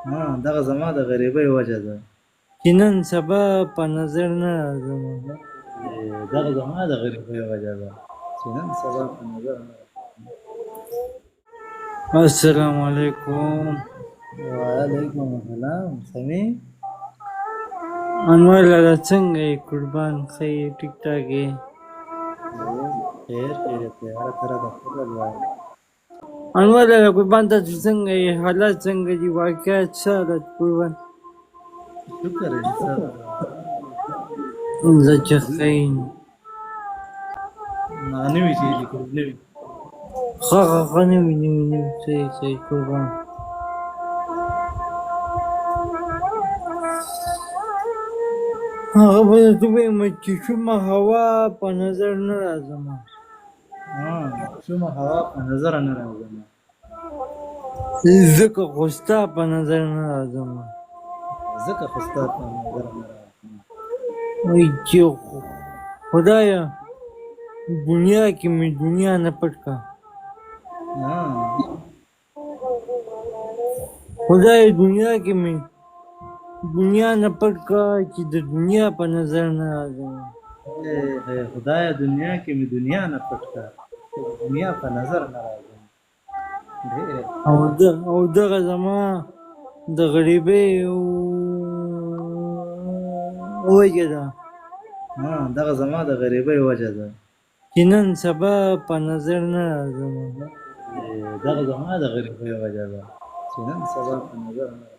دغه زما د غریبۍ وجه ده. چې نن سبا په نظر نه راځم. دغه زما د غریبۍ وجه ده چې نن سبا په نظر نه راځم. السلام علیکم. وعلیکم السلام. سمې انور لالا څنګه یې قربان؟ ښه یې؟ ټیک ټاک یې؟ خیر خیریت دی، هره طرح د فضل وایي. انور لالا قربان تاسو څنګه یې؟ حالات څنګه دي؟ واقعیت څه حالت قربان؟ شکر انصاف زه چې ښه یم. نوي چې دي کړي نوي ښه نوي صحیح قربان. هغه به درته ووایم چې شومه هوا په نظر نه راځم. شومه هوا په نظر نه راځم، ځکه خو ستا په نظر نه راځم. ځکه خو ستا په نظر نه راځم. وایي چې خدایه دنیا کې مې دنیا نه پټ کا. خدای دنیا کې مې دنیا نه پټ کا چې د دنیا په نظر نه راځم. خدایه دنیا کې مې دنیا نه پټ کا چې د دنیا په نظر نه راځم. او دغه زما د غریبۍ وجه ده. دغه زما د غریبۍ وجه ده چې نن سبا په نظر نه راځم. دغه زما د غریبۍ وجه ده چې نن سبا په نظر نه راځم.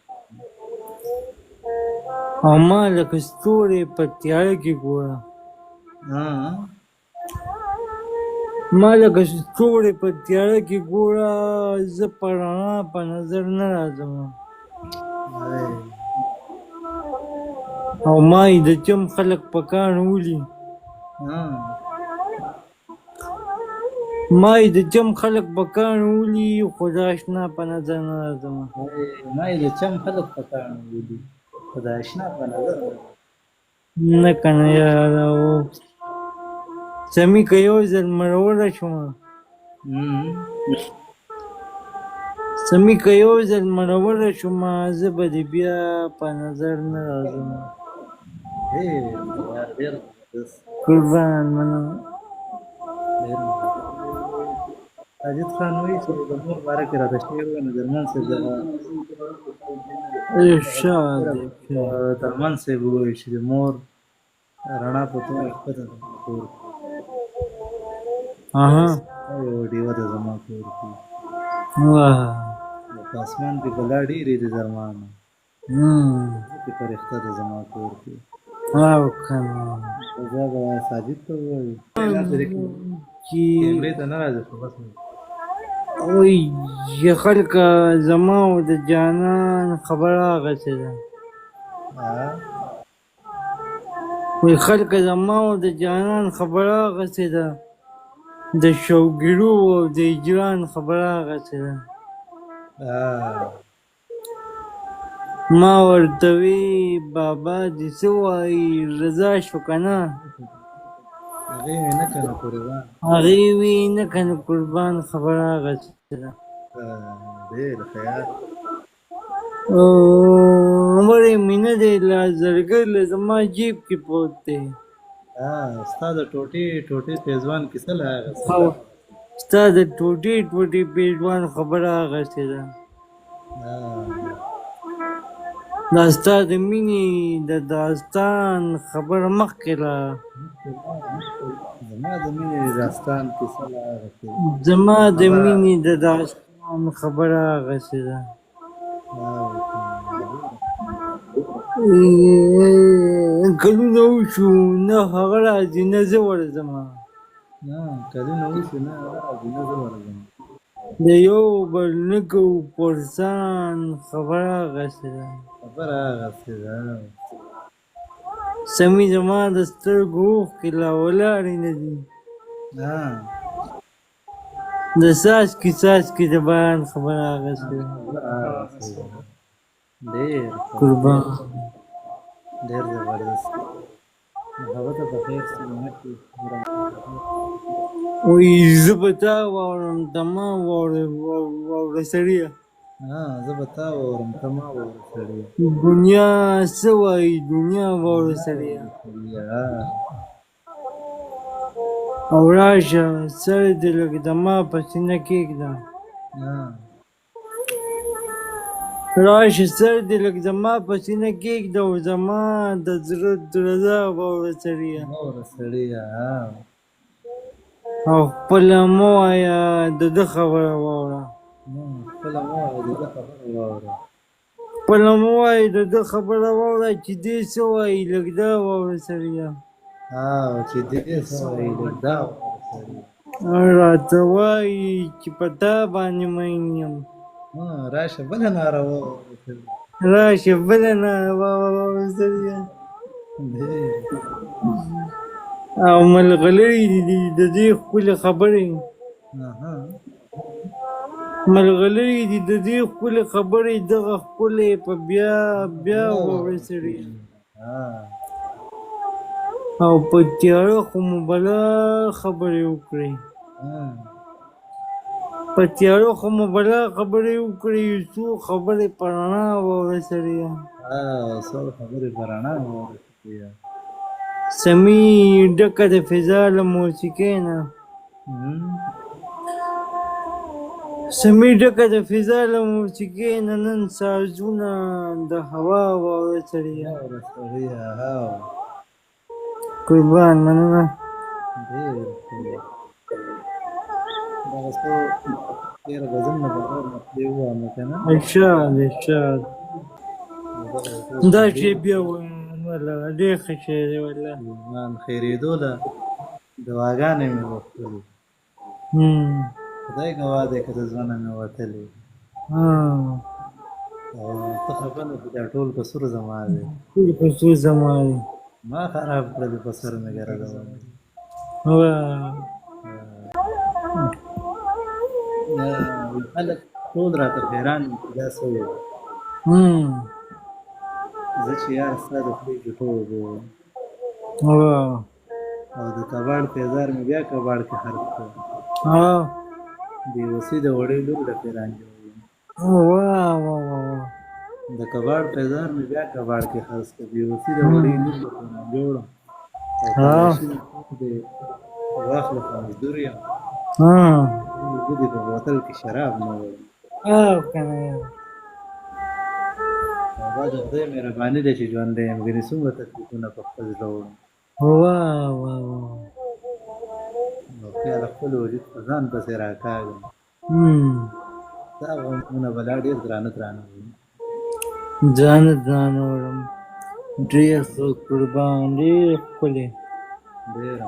او ما لکه ستوری په تیاره کې ګوره. ما لکه ستوری په تیاره کې ګوره، زه په رڼا په نظر نه راځم. او ما د چم خلک په کاڼ ولي. ما د چم خلک په کاڼ ولي، خو د اشنا په نظر نه راځم. ما د چم خلک په کاڼ ولي، خو د اشنا په نظر نه کنه یاره. سمې که یو ځل مروره شومه، سمې که یو ځل مروره شومه، زه به دې بیا په نظر نه راځم. قربان منم. ساجد خان وایي چې د مور باره کې راته شعر ووایه نو درمان صاحب درمان صاحب ووایي چې د مور رڼا په توګه ښکته زما کور کې، یوه ډېوه ده زما کور کې، په اسمان کې بلا ډېرې دي درمانه، چې فرښته ده زما کور کې. زه به ساجد ته ووایي کیمرې ته نه راځي خو بس وای چې خلکه زما او د جانان خبره هغسې ده. وای خلکه زما او د جانان خبره هغسې ده، د شوګیرو او د هجران خبره هغسې ده. ما ورته وی بابا دې څه وایي، رضا شو که نه؟ هغې وی نه کنه قربان، هغې وی نه کنه قربان، خبره هغسې ده. ډېر خیال عمر مینه دی لا زرګر له زما جیب کې پروت دی. ستا د ټوټې ټوټې پیزوان کیسه له هغه ستا د ټوټې ټوټې پیزوان خبره هغسې ده. دا ستا د مینې د داستان خبره مخکې را، زما د مینې د داستان کیسه له هغه زما د مینې د داستان خبره هغسې ده. کلونه وشو نه هغه راځي نه زه ورځم. کلونه وشو نه هغه راځي نه زه ورځم. د یو بل نه کوو پرسان خبره هغسې ده. خبره هغسې ده. سمې زما د سترګو اوښکې لا ولاړې نه دي. د څاڅکي د بیان خبره هغسې ده. ډېر قربان ډېر زبردست. هغه ته په خیر سلامت وي. وایي زه به تا واورم، تمام واوره سړیه. زه به تا واورم ته ما واوره سړیه. دنیا څه وایي دنیا واوره سړیه. او راشه سر دې لږ د ما په سینه کښېږده. راشه سر دې لږ د ما په سینه کښېږده او زما د زړه درزا واوره سړیه. واوره سړیه. او خپله مه وایه د ده خبره واوره. خپله مه وایه د ده خبره واوره. خپله مه وایه د ده خبره واوره چې دې څه وایي لږ دا واوره سړیه. چې دې څه وایي لږ دا واوره سړیه. راته وایي چې په تا باندې مین یم. راشه بله ناره واوره سړیه. راشه بله ناره واوره سړیه. او ملغلرې دي د دې ښکلې خبرې. ملغلرې دي د دې ښکلې خبرې دغه ښکلې په بیا بیا واوره سړیه. او په تیاره خو مو بلا خبرې وکړې. په تیاره خو مو بلا خبرې وکړې یو څو خبرې په رڼا واوره سړیه. څو خبرې په رڼا واوره سړیه. سمې ډکه د فضا له موسیقۍ نه. سمې ډکه د فضا له موسیقۍ نه نن سازونه د هوا واوره سړیه. قربان مننه. ډېر ښه. دغه څو تېره غزل نه بغیر مخکې ووایمه که نه. ارشاد ارشاد. دا شی بیا ووایم والله ډېر ښه شی دی والله. ځان خیرېدو له دعاګانې مې غوښتلې. خدای ګواه دی که د زړه نه مې وتلې. او ته خفه نه شې دا ټول قصور زما دی. ټول قصور زما دی. ما خراب کړه په سر مې ګرځولې. خلک ټول راته حیران دي چې دا څه وایي. زه چې یار ستا د خولې جوټه اوبه وم. او د کباړ تیزار مې بیا کباړ کې خرڅ کړ. بېوسي د وړې لور له پیرانجه وم. د کباړ تیزار مې بیا کباړ کې خرڅ کړ. بېوسي د وړې لور له پیرانجه وړم. او تلاشي د واخله خو مزدور یم. اوبه دې په بوتل کې شراب نه وړي. بابا د خدای مهرباني ده چې ژوندی یم. ګنې څومره تکلیفونه په خپل زړه وړم. نو خیال خپل وجود په ځان پسې راکاږم. دا غمونه به لا ډېر درانه درانه وي. درانه درانه وړم. ډېر ښه قربان ډېر ښکلی. ډېره